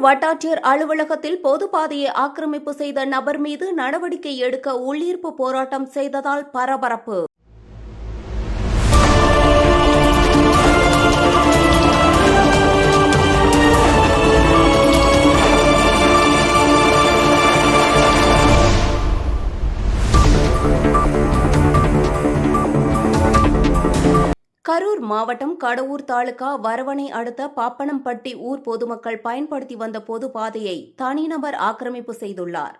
வட்டாட்சியர் அலுவலகத்தில் பொதுப்பாதையை ஆக்கிரமிப்பு செய்த நபர் மீது நடவடிக்கை எடுக்க உள்ளீர்ப்பு போராட்டம் செய்ததால் பரபரப்பு. கரூர் மாவட்டம் கடவூர் தாலுகா வரவணை அடுத்த பாப்பனம்பட்டி ஊர் பொதுமக்கள் பயன்படுத்தி வந்த பொது பாதையை தனிநபர் ஆக்கிரமிப்பு செய்துள்ளார்.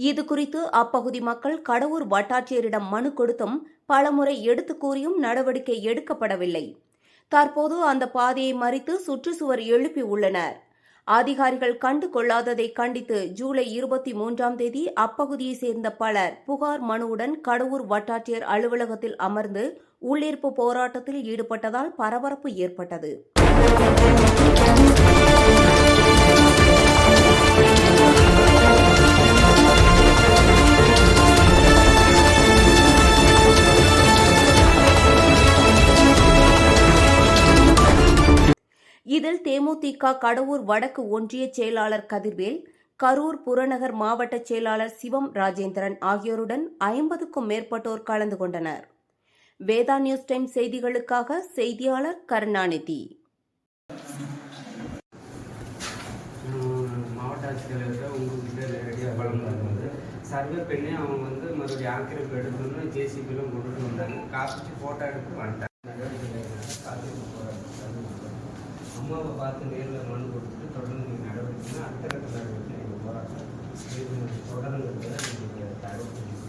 இதுகுறித்து அப்பகுதி மக்கள் கடவூர் வட்டாட்சியரிடம் மனு கொடுத்தும் பலமுறை எடுத்து கூறியும் நடவடிக்கை எடுக்கப்படவில்லை. தற்போது அந்த பாதையை மறித்து சுற்றுச்சுவர் எழுப்பி உள்ளனர். அதிகாரிகள் கண்டு கொள்ளாததை கண்டித்து ஜூலை 23ஆம் தேதி அப்பகுதியை சேர்ந்த பலர் புகார் மனுவுடன் கடவூர் வட்டாட்சியர் அலுவலகத்தில் அமர்ந்து உள்ளீர்ப்பு போராட்டத்தில் ஈடுபட்டதால் பரபரப்பு ஏற்பட்டது. இதில் தேமுதிக கடவூர் வடக்கு ஒன்றிய செயலாளர் கதிர்வேல், கரூர் புறநகர் மாவட்ட செயலாளர் சிவம் ராஜேந்திரன் ஆகியோருடன் 50க்கும் மேற்பட்டோர் கலந்து கொண்டனர். வேதா நியூஸ் டைம் செய்திகளுக்காக செய்தியாளர் கருணாநிதி. மாவட்ட ஆட்சித்தலைவர்கிட்ட உங்ககிட்ட நேரடியாக வழங்குறது சர்வே பண்ணி அவங்க மறுபடியும் ஆக்கிரமிப்பு எடுக்கணும்னு ஜேசிபிலாம் கொண்டுட்டு வந்தாங்க. காப்பிட்டு ஃபோட்டோ எடுத்து வந்துட்டாங்க. அம்மாவை பார்த்து நேரில் மனு கொடுத்துட்டு தொடர்ந்து நீங்கள் நடவடிக்கைன்னா அடுத்த கட்ட நடவடிக்கை நீங்கள் போராட்டம் தொடர்ந்து நீங்கள் தகவல்